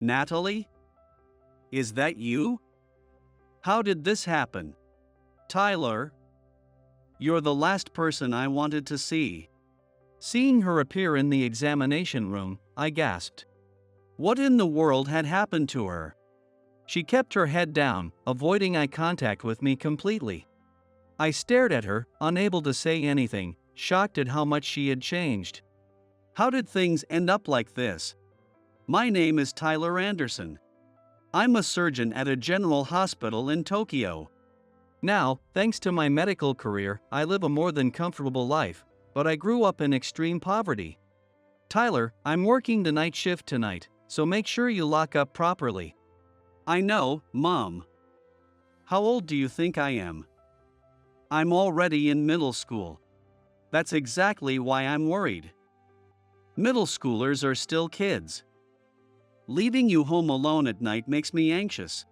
Natalie? Is that you? How did this happen? Tyler? You're the last person I wanted to see. Seeing her appear in the examination room, I gasped. What in the world had happened to her? She kept her head down, avoiding eye contact with me completely. I stared at her, unable to say anything, shocked at how much she had changed. How did things end up like this? My name is Tyler Anderson. I'm a surgeon at a general hospital in Tokyo. Now, thanks to my medical career, I live a more than comfortable life, but I grew up in extreme poverty. Tyler, I'm working the night shift tonight, so make sure you lock up properly. I know, Mom. How old do you think I am? I'm already in middle school. That's exactly why I'm worried. Middle schoolers are still kids. Leaving you home alone at night makes me anxious.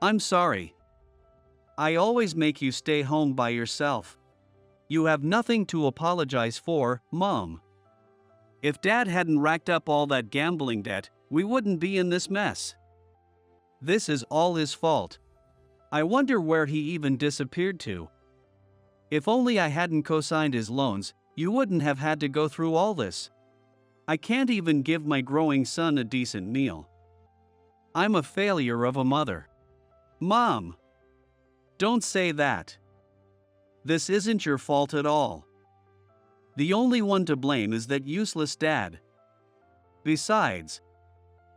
I'm sorry. I always make you stay home by yourself. You have nothing to apologize for, Mom. If Dad hadn't racked up all that gambling debt, we wouldn't be in this mess. This is all his fault. I wonder where he even disappeared to. If only I hadn't co-signed his loans, you wouldn't have had to go through all this. I can't even give my growing son a decent meal. I'm a failure of a mother. Mom! Don't say that. This isn't your fault at all. The only one to blame is that useless dad. Besides,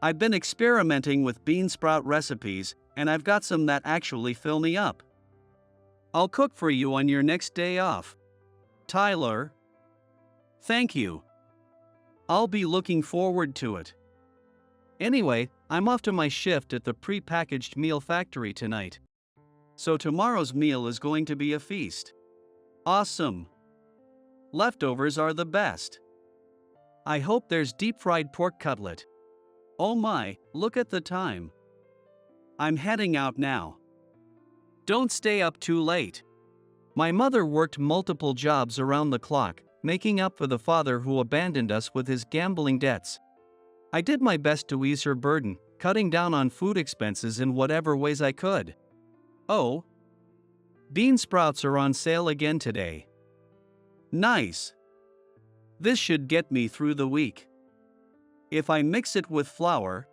I've been experimenting with bean sprout recipes, and I've got some that actually fill me up. I'll cook for you on your next day off. Tyler. Thank you. I'll be looking forward to it. Anyway, I'm off to my shift at the pre-packaged meal factory tonight. So tomorrow's meal is going to be a feast. Awesome. Leftovers are the best. I hope there's deep-fried pork cutlet. Oh my, look at the time. I'm heading out now. Don't stay up too late. My mother worked multiple jobs around the clock, making up for the father who abandoned us with his gambling debts. I did my best to ease her burden, cutting down on food expenses in whatever ways I could. Oh, bean sprouts are on sale again today. Nice. This should get me through the week. If I mix it with flour,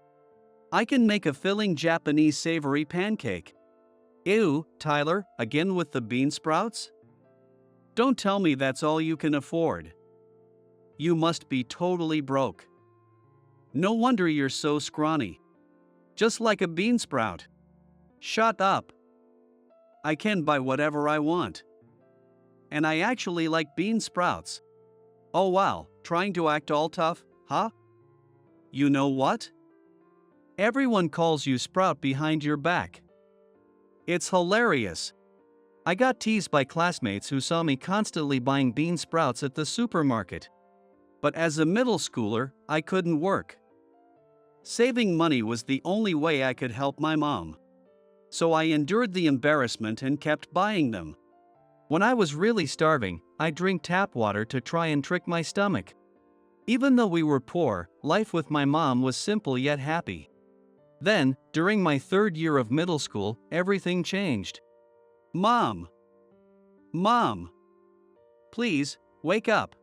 I can make a filling Japanese savory pancake. Ew, Tyler, again with the bean sprouts? Don't tell me that's all you can afford. You must be totally broke. No wonder you're so scrawny. Just like a bean sprout. Shut up. I can buy whatever I want. And I actually like bean sprouts. Oh wow, trying to act all tough, huh? You know what? Everyone calls you Sprout behind your back. It's hilarious. I got teased by classmates who saw me constantly buying bean sprouts at the supermarket. But as a middle schooler, I couldn't work. Saving money was the only way I could help my mom. So I endured the embarrassment and kept buying them. When I was really starving, I'd drink tap water to try and trick my stomach. Even though we were poor, life with my mom was simple yet happy. Then, during my third year of middle school, everything changed. Mom! Mom! Please, wake up.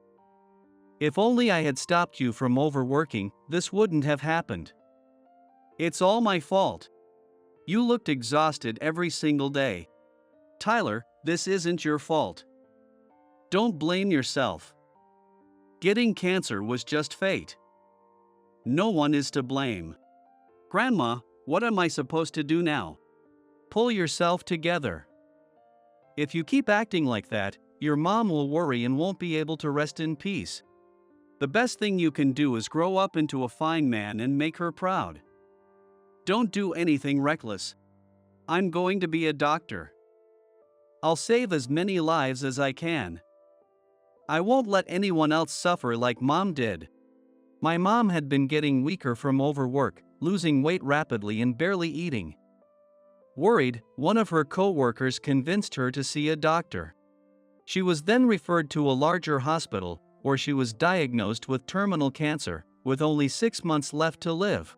If only I had stopped you from overworking, this wouldn't have happened. It's all my fault. You looked exhausted every single day. Tyler, this isn't your fault. Don't blame yourself. Getting cancer was just fate. No one is to blame. Grandma, what am I supposed to do now? Pull yourself together. If you keep acting like that, your mom will worry and won't be able to rest in peace. The best thing you can do is grow up into a fine man and make her proud. Don't do anything reckless. I'm going to be a doctor. I'll save as many lives as I can. I won't let anyone else suffer like Mom did. My mom had been getting weaker from overwork, losing weight rapidly and barely eating. Worried, one of her co-workers convinced her to see a doctor. She was then referred to a larger hospital, where she was diagnosed with terminal cancer, with only 6 months left to live.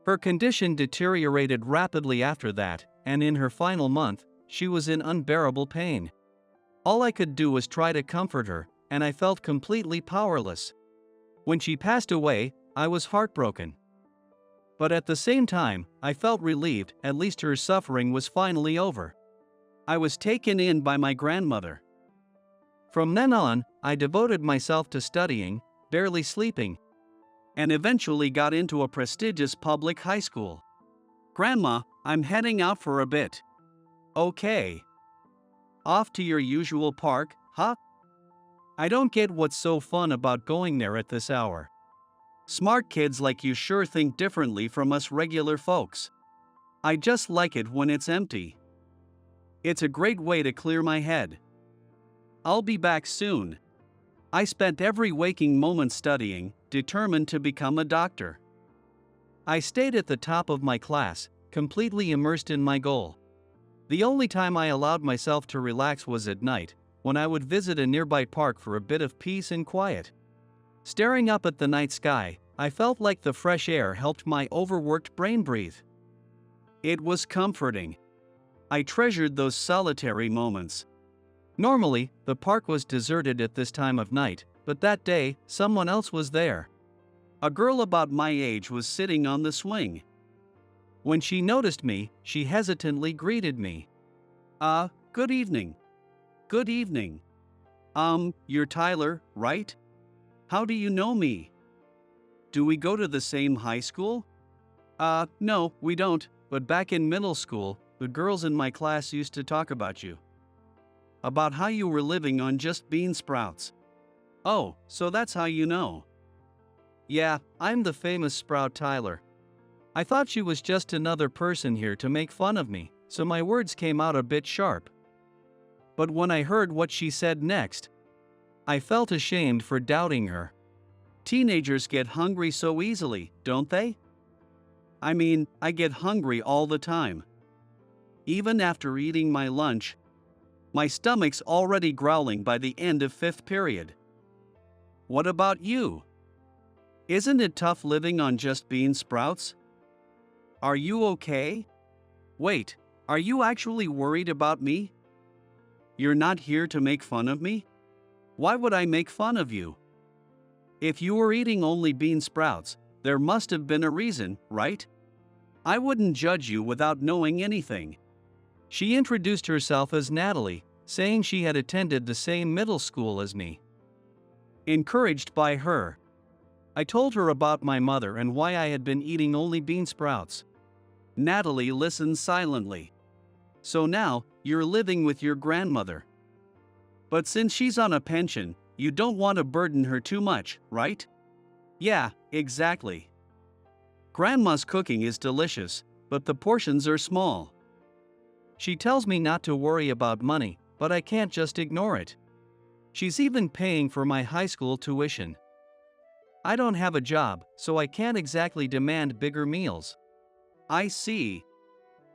Her condition deteriorated rapidly after that, and in her final month, she was in unbearable pain. All I could do was try to comfort her, and I felt completely powerless. When she passed away, I was heartbroken. But at the same time, I felt relieved, at least her suffering was finally over. I was taken in by my grandmother. From then on, I devoted myself to studying, barely sleeping, and eventually got into a prestigious public high school. Grandma, I'm heading out for a bit. Okay. Off to your usual park, huh? I don't get what's so fun about going there at this hour. Smart kids like you sure think differently from us regular folks. I just like it when it's empty. It's a great way to clear my head. I'll be back soon. I spent every waking moment studying, determined to become a doctor. I stayed at the top of my class, completely immersed in my goal. The only time I allowed myself to relax was at night, when I would visit a nearby park for a bit of peace and quiet. Staring up at the night sky, I felt like the fresh air helped my overworked brain breathe. It was comforting. I treasured those solitary moments. Normally, the park was deserted at this time of night, but that day, someone else was there. A girl about my age was sitting on the swing. When she noticed me, she hesitantly greeted me. Good evening. Good evening. You're Tyler, right? How do you know me? Do we go to the same high school? No, we don't, but back in middle school, the girls in my class used to talk about you. About how you were living on just bean sprouts. Oh, so that's how you know. Yeah, I'm the famous Sprout Tyler. I thought she was just another person here to make fun of me, so my words came out a bit sharp. But when I heard what she said next, I felt ashamed for doubting her. Teenagers get hungry so easily, don't they? I mean, I get hungry all the time. Even after eating my lunch, my stomach's already growling by the end of 5th period. What about you? Isn't it tough living on just bean sprouts? Are you okay? Wait, are you actually worried about me? You're not here to make fun of me? Why would I make fun of you? If you were eating only bean sprouts, there must have been a reason, right? I wouldn't judge you without knowing anything. She introduced herself as Natalie, saying she had attended the same middle school as me. Encouraged by her, I told her about my mother and why I had been eating only bean sprouts. Natalie listened silently. So now, you're living with your grandmother. But since she's on a pension, you don't want to burden her too much, right? Yeah, exactly. Grandma's cooking is delicious, but the portions are small. She tells me not to worry about money, but I can't just ignore it. She's even paying for my high school tuition. I don't have a job, so I can't exactly demand bigger meals. I see.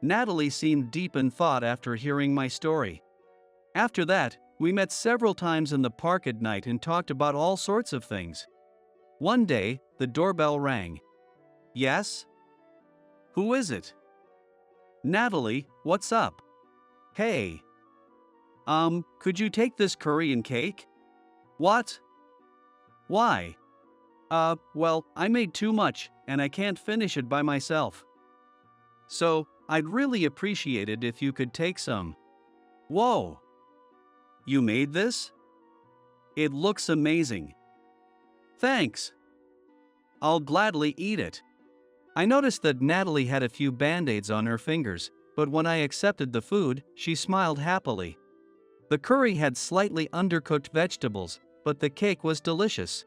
Natalie seemed deep in thought after hearing my story. After that, we met several times in the park at night and talked about all sorts of things. One day, the doorbell rang. Yes? Who is it? Natalie, what's up? Hey. Could you take this curry and cake? What? Why? Well, I made too much, and I can't finish it by myself. So, I'd really appreciate it if you could take some. Whoa! You made this? It looks amazing. Thanks. I'll gladly eat it. I noticed that Natalie had a few band-aids on her fingers, but when I accepted the food, she smiled happily. The curry had slightly undercooked vegetables, but the cake was delicious.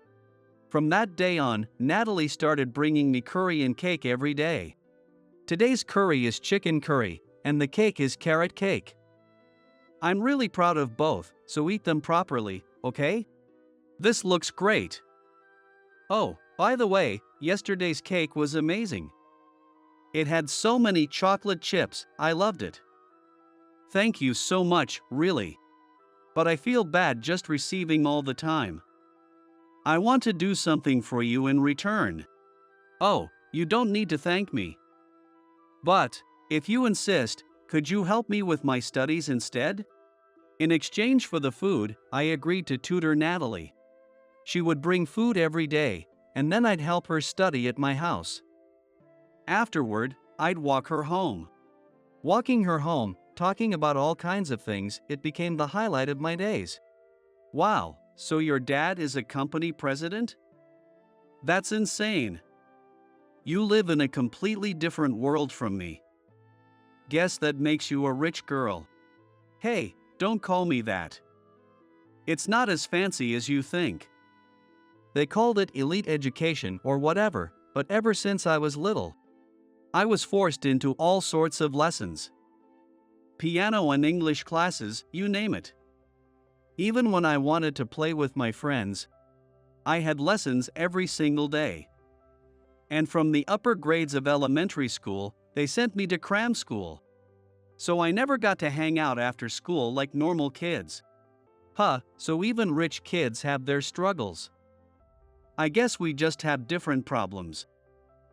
From that day on, Natalie started bringing me curry and cake every day. Today's curry is chicken curry, and the cake is carrot cake. I'm really proud of both, so eat them properly, okay? This looks great. Oh, by the way, yesterday's cake was amazing. It had so many chocolate chips, I loved it. Thank you so much, really. But I feel bad just receiving all the time. I want to do something for you in return. Oh, you don't need to thank me. But, if you insist, could you help me with my studies instead? In exchange for the food, I agreed to tutor Natalie. She would bring food every day, and then I'd help her study at my house. Afterward, I'd walk her home. Walking her home, talking about all kinds of things, it became the highlight of my days. Wow, so your dad is a company president? That's insane. You live in a completely different world from me. Guess that makes you a rich girl. Hey, don't call me that. It's not as fancy as you think. They called it elite education or whatever, but ever since I was little, I was forced into all sorts of lessons. Piano and English classes, you name it. Even when I wanted to play with my friends, I had lessons every single day. And from the upper grades of elementary school, they sent me to cram school. So I never got to hang out after school like normal kids. So even rich kids have their struggles. I guess we just have different problems.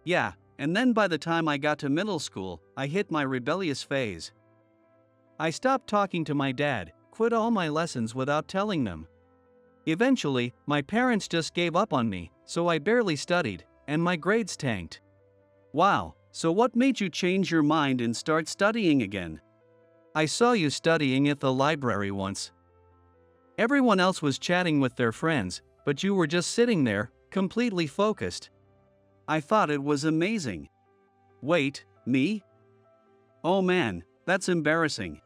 Yeah, and then by the time I got to middle school, I hit my rebellious phase. I stopped talking to my dad, quit all my lessons without telling them. Eventually, my parents just gave up on me, so I barely studied, and my grades tanked. Wow, so what made you change your mind and start studying again? I saw you studying at the library once. Everyone else was chatting with their friends, but you were just sitting there, completely focused. I thought it was amazing. Wait, me? Oh man, that's embarrassing.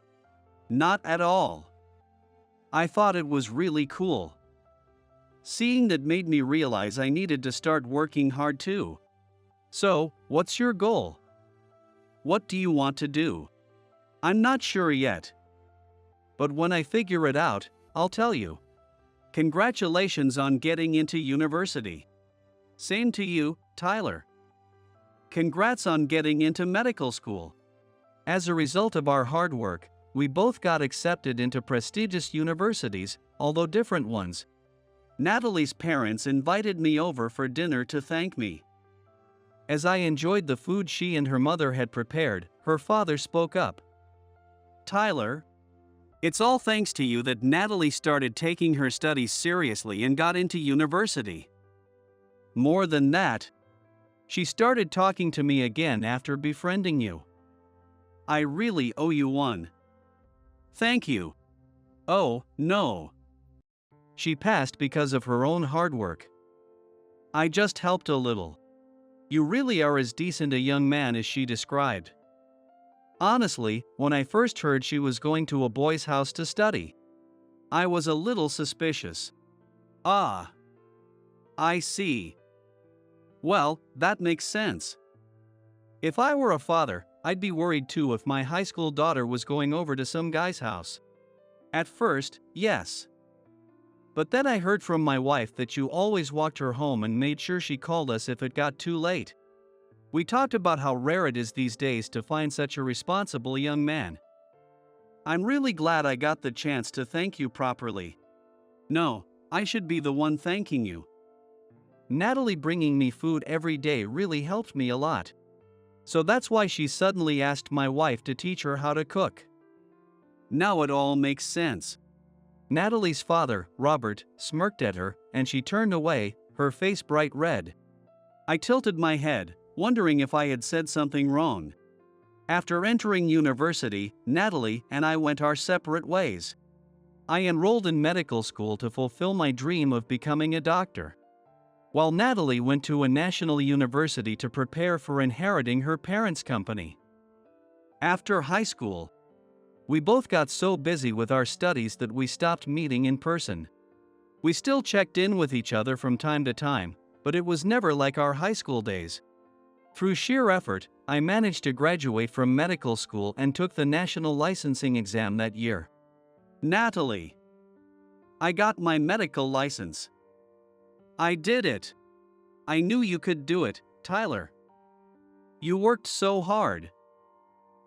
Not at all. I thought it was really cool. Seeing that made me realize I needed to start working hard too. So, what's your goal? What do you want to do? I'm not sure yet. But when I figure it out, I'll tell you. Congratulations on getting into university. Same to you, Tyler. Congrats on getting into medical school. As a result of our hard work, we both got accepted into prestigious universities, although different ones. Natalie's parents invited me over for dinner to thank me. As I enjoyed the food she and her mother had prepared, her father spoke up. Tyler, it's all thanks to you that Natalie started taking her studies seriously and got into university. More than that, she started talking to me again after befriending you. I really owe you one. Thank you. Oh, no. She passed because of her own hard work. I just helped a little. You really are as decent a young man as she described. Honestly, when I first heard she was going to a boy's house to study, I was a little suspicious. Ah. I see. Well, that makes sense. If I were a father, I'd be worried too if my high school daughter was going over to some guy's house. At first, yes. But then I heard from my wife that you always walked her home and made sure she called us if it got too late. We talked about how rare it is these days to find such a responsible young man. I'm really glad I got the chance to thank you properly. No, I should be the one thanking you. Natalie bringing me food every day really helped me a lot. So that's why she suddenly asked my wife to teach her how to cook. Now it all makes sense. Natalie's father, Robert, smirked at her, and she turned away, her face bright red. I tilted my head, wondering if I had said something wrong. After entering university, Natalie and I went our separate ways. I enrolled in medical school to fulfill my dream of becoming a doctor, while Natalie went to a national university to prepare for inheriting her parents' company. After high school, we both got so busy with our studies that we stopped meeting in person. We still checked in with each other from time to time, but it was never like our high school days. Through sheer effort, I managed to graduate from medical school and took the national licensing exam that year. Natalie, I got my medical license. I did it. I knew you could do it, Tyler. You worked so hard.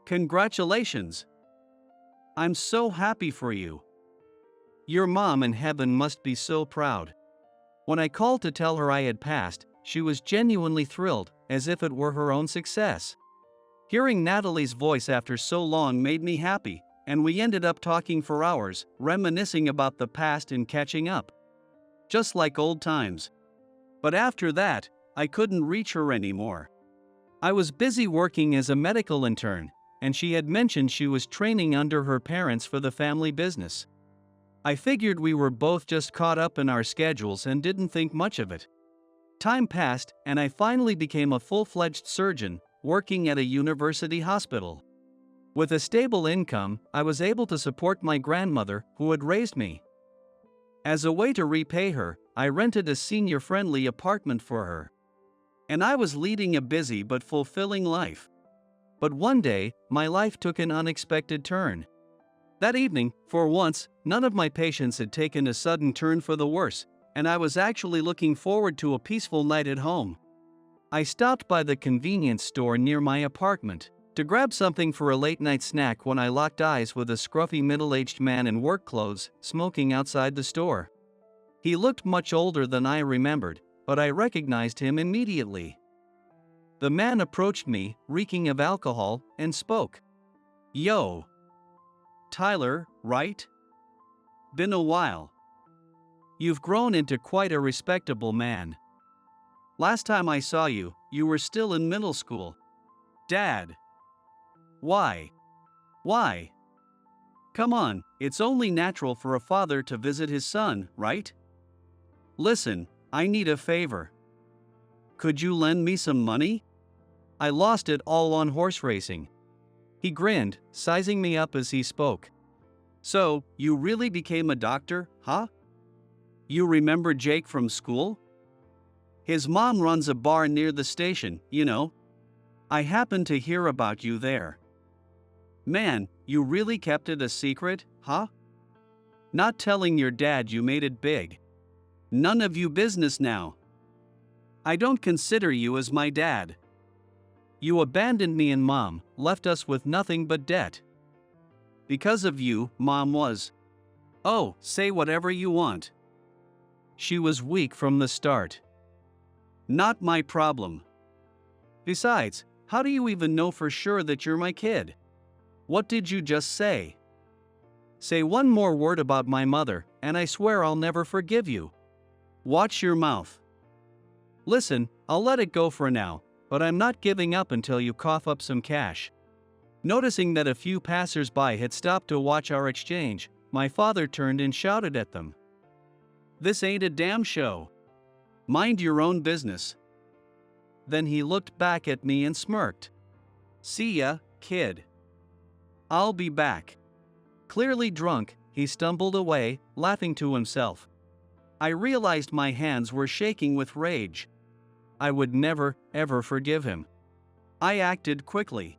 Congratulations. I'm so happy for you. Your mom in heaven must be so proud. When I called to tell her I had passed, she was genuinely thrilled, as if it were her own success. Hearing Natalie's voice after so long made me happy, and we ended up talking for hours, reminiscing about the past and catching up. Just like old times. But after that, I couldn't reach her anymore. I was busy working as a medical intern, and she had mentioned she was training under her parents for the family business. I figured we were both just caught up in our schedules and didn't think much of it. Time passed, and I finally became a full-fledged surgeon, working at a university hospital. With a stable income, I was able to support my grandmother, who had raised me. As a way to repay her, I rented a senior-friendly apartment for her. And I was leading a busy but fulfilling life. But one day, my life took an unexpected turn. That evening, for once, none of my patients had taken a sudden turn for the worse, and I was actually looking forward to a peaceful night at home. I stopped by the convenience store near my apartment to grab something for a late-night snack when I locked eyes with a scruffy middle-aged man in work clothes smoking outside the store. He looked much older than I remembered, but I recognized him immediately. The man approached me, reeking of alcohol, and spoke. "Yo. Tyler, right? Been a while. You've grown into quite a respectable man. Last time I saw you, you were still in middle school. Dad. Why? Why? Come on, it's only natural for a father to visit his son, right? Listen, I need a favor. Could you lend me some money? I lost it all on horse racing." He grinned, sizing me up as he spoke. "So, you really became a doctor, huh? You remember Jake from school? His mom runs a bar near the station, you know. I happened to hear about you there. Man, you really kept it a secret, huh? Not telling your dad you made it big. None of you business now. I don't consider you as my dad. You abandoned me and Mom, left us with nothing but debt. Because of you, Mom was. Oh, say whatever you want. She was weak from the start. Not my problem. Besides, how do you even know for sure that you're my kid? What did you just say? Say one more word about my mother, and I swear I'll never forgive you. Watch your mouth. Listen, I'll let it go for now, but I'm not giving up until you cough up some cash." Noticing that a few passers-by had stopped to watch our exchange, my father turned and shouted at them. "This ain't a damn show. Mind your own business." Then he looked back at me and smirked. "See ya, kid. I'll be back." Clearly drunk, he stumbled away, laughing to himself. I realized my hands were shaking with rage. I would never, ever forgive him. I acted quickly.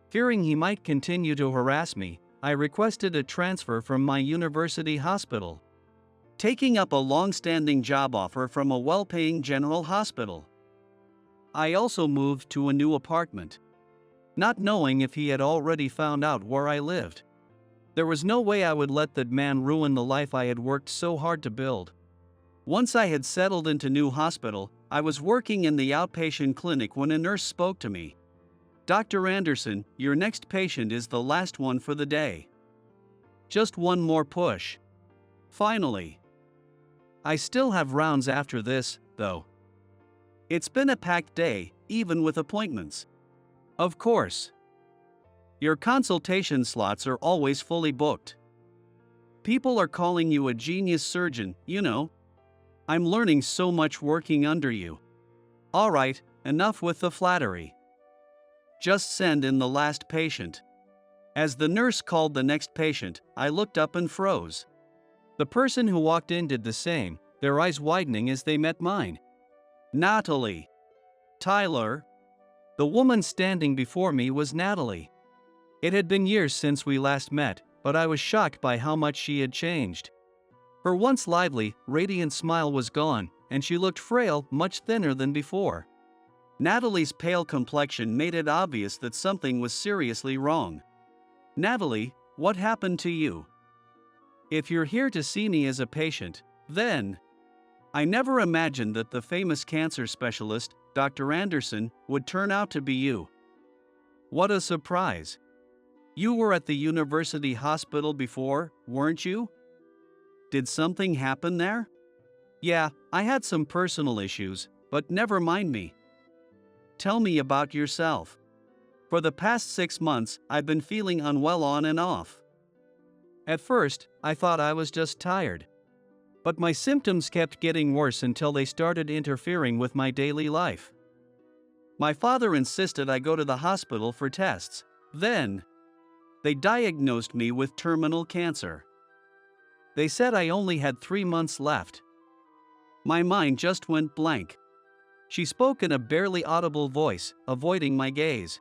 Fearing he might continue to harass me, I requested a transfer from my university hospital, taking up a long-standing job offer from a well-paying general hospital. I also moved to a new apartment, not knowing if he had already found out where I lived. There was no way I would let that man ruin the life I had worked so hard to build. Once I had settled into new hospital, I was working in the outpatient clinic when a nurse spoke to me. "Dr. Anderson, your next patient is the last one for the day. Just one more push. Finally. I still have rounds after this, though. It's been a packed day, even with appointments. Of course. Your consultation slots are always fully booked. People are calling you a genius surgeon, you know. I'm learning so much working under you. All right, enough with the flattery. Just send in the last patient." As the nurse called the next patient, I looked up and froze. The person who walked in did the same, their eyes widening as they met mine. "Natalie. Tyler." The woman standing before me was Natalie. It had been years since we last met, but I was shocked by how much she had changed. Her once lively, radiant smile was gone, and she looked frail, much thinner than before. Natalie's pale complexion made it obvious that something was seriously wrong. "Natalie, what happened to you? If you're here to see me as a patient, then..." I never imagined that the famous cancer specialist, Dr. Anderson, would turn out to be you. What a surprise. You were at the university hospital before, weren't you? Did something happen there? Yeah, I had some personal issues, but never mind me. Tell me about yourself. For the past 6 months, I've been feeling unwell on and off. At first, I thought I was just tired. But my symptoms kept getting worse until they started interfering with my daily life. My father insisted I go to the hospital for tests. Then, they diagnosed me with terminal cancer. They said I only had 3 months left. My mind just went blank. She spoke in a barely audible voice, avoiding my gaze.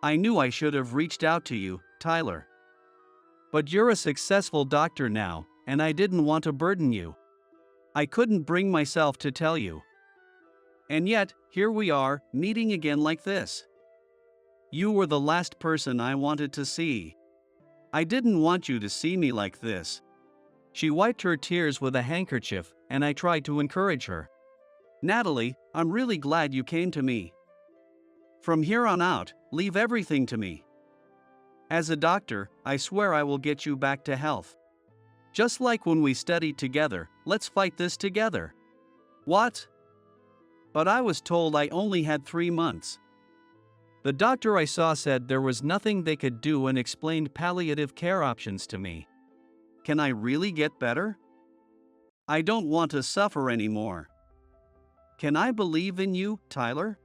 I knew I should have reached out to you, Tyler. But you're a successful doctor now, and I didn't want to burden you. I couldn't bring myself to tell you. And yet, here we are, meeting again like this. You were the last person I wanted to see. I didn't want you to see me like this. She wiped her tears with a handkerchief, and I tried to encourage her. Natalie, I'm really glad you came to me. From here on out, leave everything to me. As a doctor, I swear I will get you back to health. Just like when we studied together, let's fight this together. What? But I was told I only had 3 months. The doctor I saw said there was nothing they could do and explained palliative care options to me. Can I really get better? I don't want to suffer anymore. Can I believe in you, Tyler?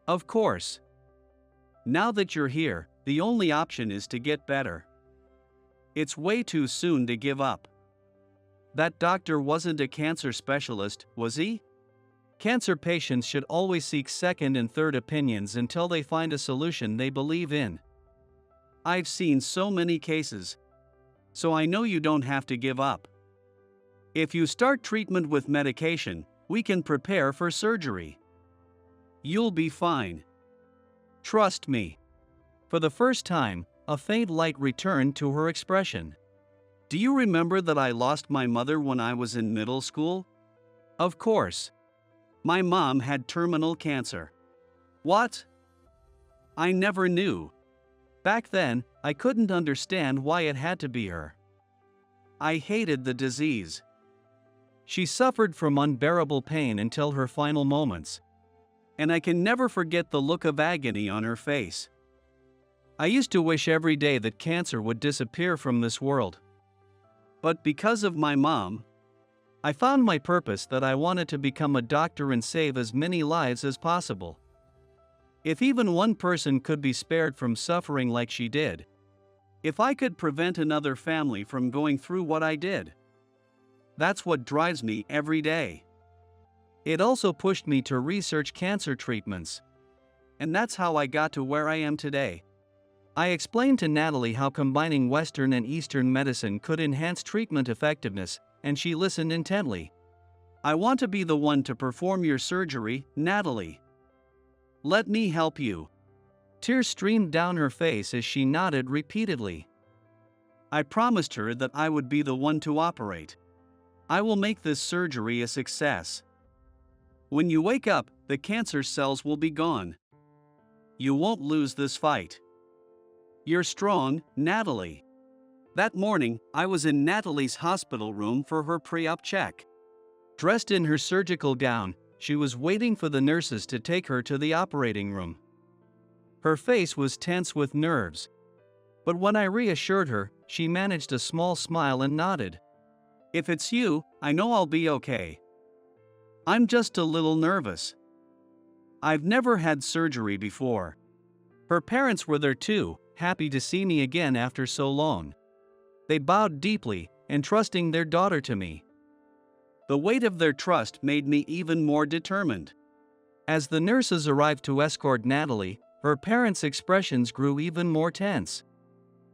Of course. Now that you're here, the only option is to get better. It's way too soon to give up. That doctor wasn't a cancer specialist, was he? Cancer patients should always seek second and third opinions until they find a solution they believe in. I've seen so many cases. So I know you don't have to give up. If you start treatment with medication, we can prepare for surgery. You'll be fine. Trust me. For the first time, a faint light returned to her expression. Do you remember that I lost my mother when I was in middle school? Of course. My mom had terminal cancer. What? I never knew. Back then, I couldn't understand why it had to be her. I hated the disease. She suffered from unbearable pain until her final moments. And I can never forget the look of agony on her face. I used to wish every day that cancer would disappear from this world. But because of my mom, I found my purpose that I wanted to become a doctor and save as many lives as possible. If even one person could be spared from suffering like she did, if I could prevent another family from going through what I did, that's what drives me every day. It also pushed me to research cancer treatments. And that's how I got to where I am today. I explained to Natalie how combining Western and Eastern medicine could enhance treatment effectiveness, and she listened intently. I want to be the one to perform your surgery, Natalie. Let me help you. Tears streamed down her face as she nodded repeatedly. I promised her that I would be the one to operate. I will make this surgery a success. When you wake up, the cancer cells will be gone. You won't lose this fight. You're strong, Natalie. That morning, I was in Natalie's hospital room for her pre-op check. Dressed in her surgical gown, she was waiting for the nurses to take her to the operating room. Her face was tense with nerves. But when I reassured her, she managed a small smile and nodded. If it's you, I know I'll be okay. I'm just a little nervous. I've never had surgery before. Her parents were there too, happy to see me again after so long. They bowed deeply, entrusting their daughter to me. The weight of their trust made me even more determined. As the nurses arrived to escort Natalie, her parents' expressions grew even more tense.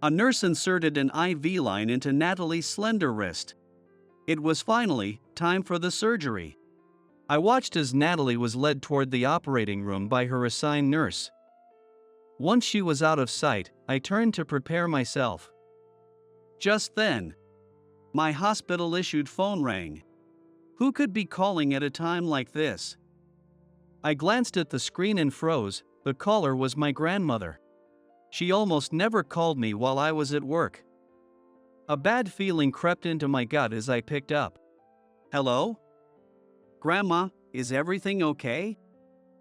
A nurse inserted an IV line into Natalie's slender wrist. It was finally time for the surgery. I watched as Natalie was led toward the operating room by her assigned nurse. Once she was out of sight, I turned to prepare myself. Just then, my hospital-issued phone rang. Who could be calling at a time like this? I glanced at the screen and froze. The caller was my grandmother. She almost never called me while I was at work. A bad feeling crept into my gut as I picked up. Hello? Grandma, is everything okay?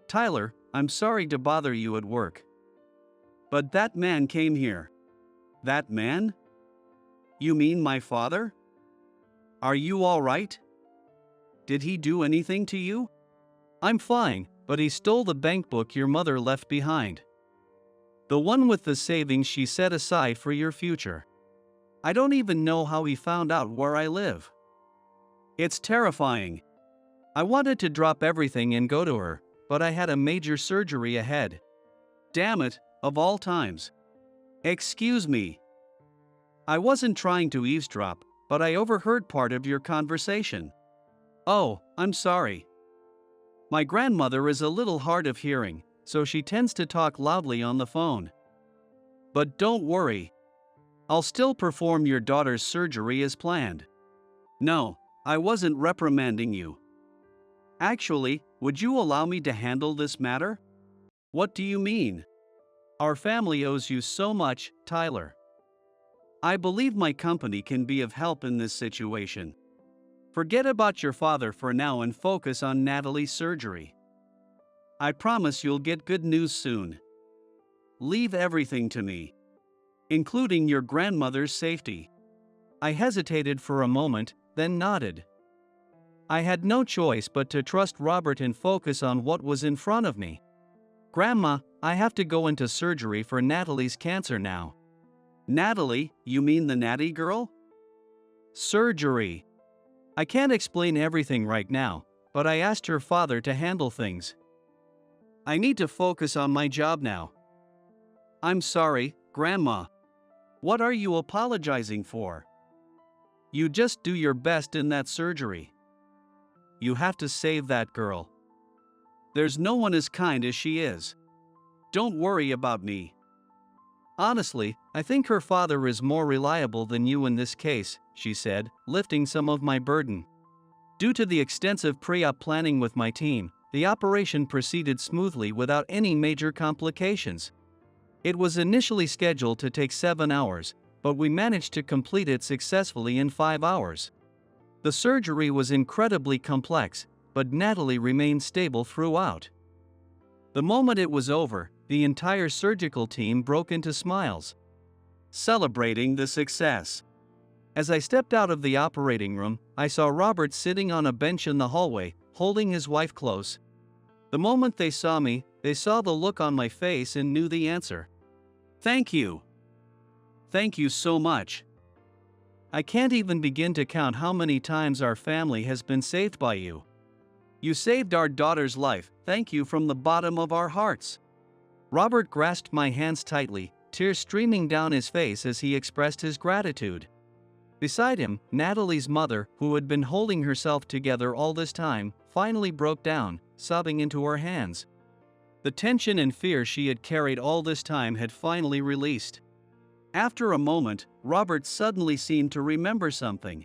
Tyler, I'm sorry to bother you at work. But that man came here. That man? You mean my father? Are you all right? Did he do anything to you? I'm fine, but he stole the bank book your mother left behind. The one with the savings she set aside for your future. I don't even know how he found out where I live. It's terrifying. I wanted to drop everything and go to her, but I had a major surgery ahead. Damn it, of all times. Excuse me. I wasn't trying to eavesdrop, but I overheard part of your conversation. Oh, I'm sorry. My grandmother is a little hard of hearing, so she tends to talk loudly on the phone. But don't worry. I'll still perform your daughter's surgery as planned. No, I wasn't reprimanding you. Actually, would you allow me to handle this matter? What do you mean? Our family owes you so much, Tyler. I believe my company can be of help in this situation. Forget about your father for now and focus on Natalie's surgery. I promise you'll get good news soon. Leave everything to me, including your grandmother's safety. I hesitated for a moment, then nodded. I had no choice but to trust Robert and focus on what was in front of me. Grandma, I have to go into surgery for Natalie's cancer now. Natalie, you mean the natty girl? Surgery. I can't explain everything right now, but I asked her father to handle things. I need to focus on my job now. I'm sorry, Grandma. What are you apologizing for? You just do your best in that surgery. You have to save that girl. There's no one as kind as she is. Don't worry about me. Honestly, I think her father is more reliable than you in this case, she said, lifting some of my burden. Due to the extensive pre-op planning with my team, the operation proceeded smoothly without any major complications. It was initially scheduled to take 7 hours, but we managed to complete it successfully in 5 hours. The surgery was incredibly complex, but Natalie remained stable throughout. The moment it was over, the entire surgical team broke into smiles, celebrating the success. As I stepped out of the operating room, I saw Robert sitting on a bench in the hallway, holding his wife close. The moment they saw me, they saw the look on my face and knew the answer. Thank you. Thank you so much. I can't even begin to count how many times our family has been saved by you. You saved our daughter's life, thank you from the bottom of our hearts. Robert grasped my hands tightly, tears streaming down his face as he expressed his gratitude. Beside him, Natalie's mother, who had been holding herself together all this time, finally broke down, sobbing into her hands. The tension and fear she had carried all this time had finally released. After a moment, Robert suddenly seemed to remember something.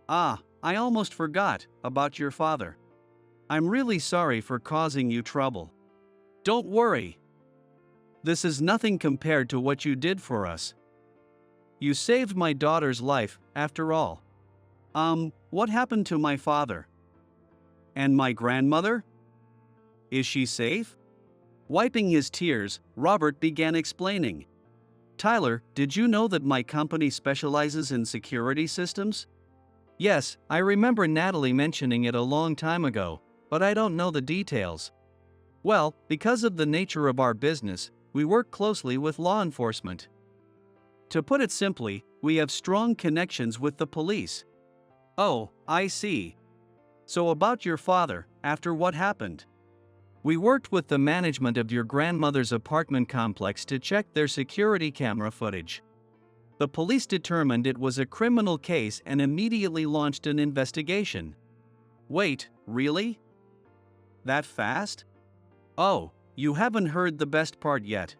I almost forgot about your father. I'm really sorry for causing you trouble. Don't worry. This is nothing compared to what you did for us. You saved my daughter's life, after all. What happened to my father? And my grandmother? Is she safe? Wiping his tears, Robert began explaining. Tyler, did you know that my company specializes in security systems? Yes, I remember Natalie mentioning it a long time ago, but I don't know the details. Well, because of the nature of our business, we work closely with law enforcement. To put it simply, we have strong connections with the police. Oh, I see. So about your father, after what happened? We worked with the management of your grandmother's apartment complex to check their security camera footage. The police determined it was a criminal case and immediately launched an investigation. Wait, really? That fast? Oh, you haven't heard the best part yet.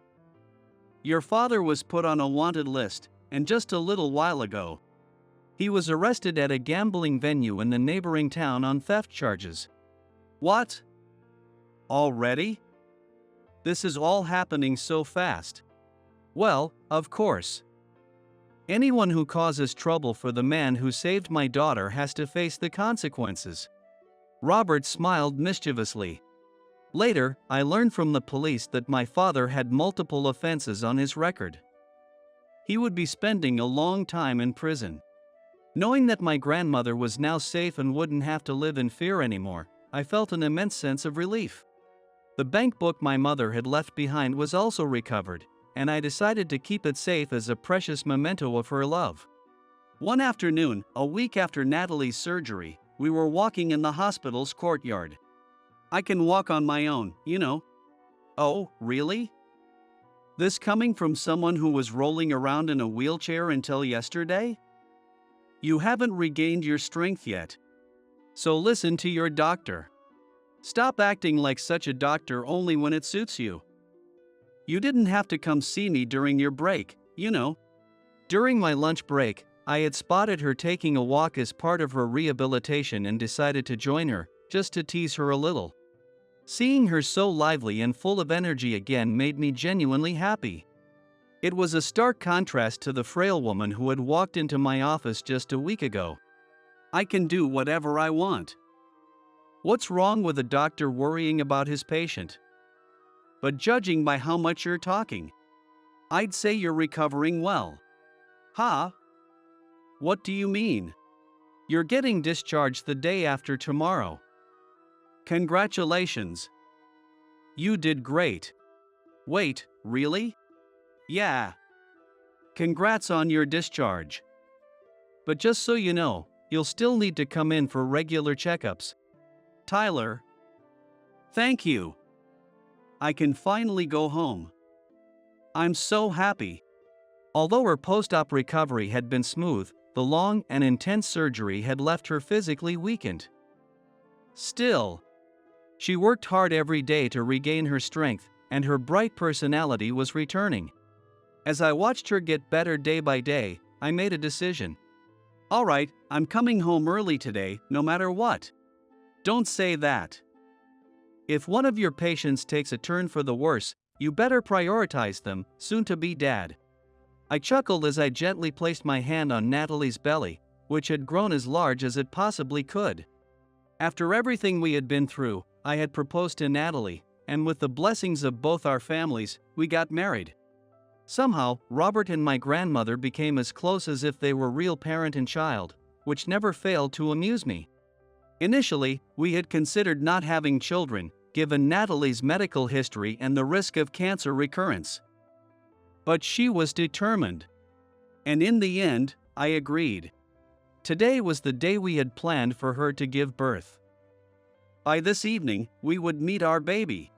Your father was put on a wanted list, and just a little while ago, he was arrested at a gambling venue in the neighboring town on theft charges. What? Already? This is all happening so fast. Well, of course. Anyone who causes trouble for the man who saved my daughter has to face the consequences. Robert smiled mischievously. Later, I learned from the police that my father had multiple offenses on his record. He would be spending a long time in prison. Knowing that my grandmother was now safe and wouldn't have to live in fear anymore, I felt an immense sense of relief. The bank book my mother had left behind was also recovered, and I decided to keep it safe as a precious memento of her love. One afternoon, a week after Natalie's surgery, we were walking in the hospital's courtyard. I can walk on my own, you know. Oh, really? This coming from someone who was rolling around in a wheelchair until yesterday? You haven't regained your strength yet. So listen to your doctor. Stop acting like such a doctor only when it suits you. You didn't have to come see me during your break, you know. During my lunch break, I had spotted her taking a walk as part of her rehabilitation and decided to join her, just to tease her a little. Seeing her so lively and full of energy again made me genuinely happy. It was a stark contrast to the frail woman who had walked into my office just a week ago. I can do whatever I want. What's wrong with a doctor worrying about his patient? But judging by how much you're talking, I'd say you're recovering well. Huh? What do you mean? You're getting discharged the day after tomorrow. Congratulations. You did great. Wait, really? Yeah. Congrats on your discharge. But just so you know, you'll still need to come in for regular checkups. Tyler. Thank you. I can finally go home. I'm so happy. Although her post-op recovery had been smooth, the long and intense surgery had left her physically weakened. Still, she worked hard every day to regain her strength, and her bright personality was returning. As I watched her get better day by day, I made a decision. All right, I'm coming home early today, no matter what. Don't say that. If one of your patients takes a turn for the worse, you better prioritize them, soon-to-be dad. I chuckled as I gently placed my hand on Natalie's belly, which had grown as large as it possibly could. After everything we had been through, I had proposed to Natalie, and with the blessings of both our families, we got married. Somehow, Robert and my grandmother became as close as if they were real parent and child, which never failed to amuse me. Initially, we had considered not having children, given Natalie's medical history and the risk of cancer recurrence. But she was determined. And in the end, I agreed. Today was the day we had planned for her to give birth. By this evening, we would meet our baby.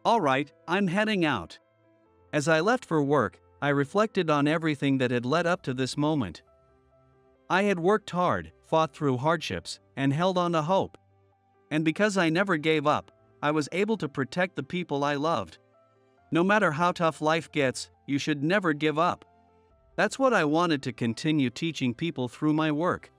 All right, I'm heading out. As I left for work, I reflected on everything that had led up to this moment. I had worked hard, fought through hardships, and held on to hope. And because I never gave up, I was able to protect the people I loved. No matter how tough life gets, you should never give up. That's what I wanted to continue teaching people through my work.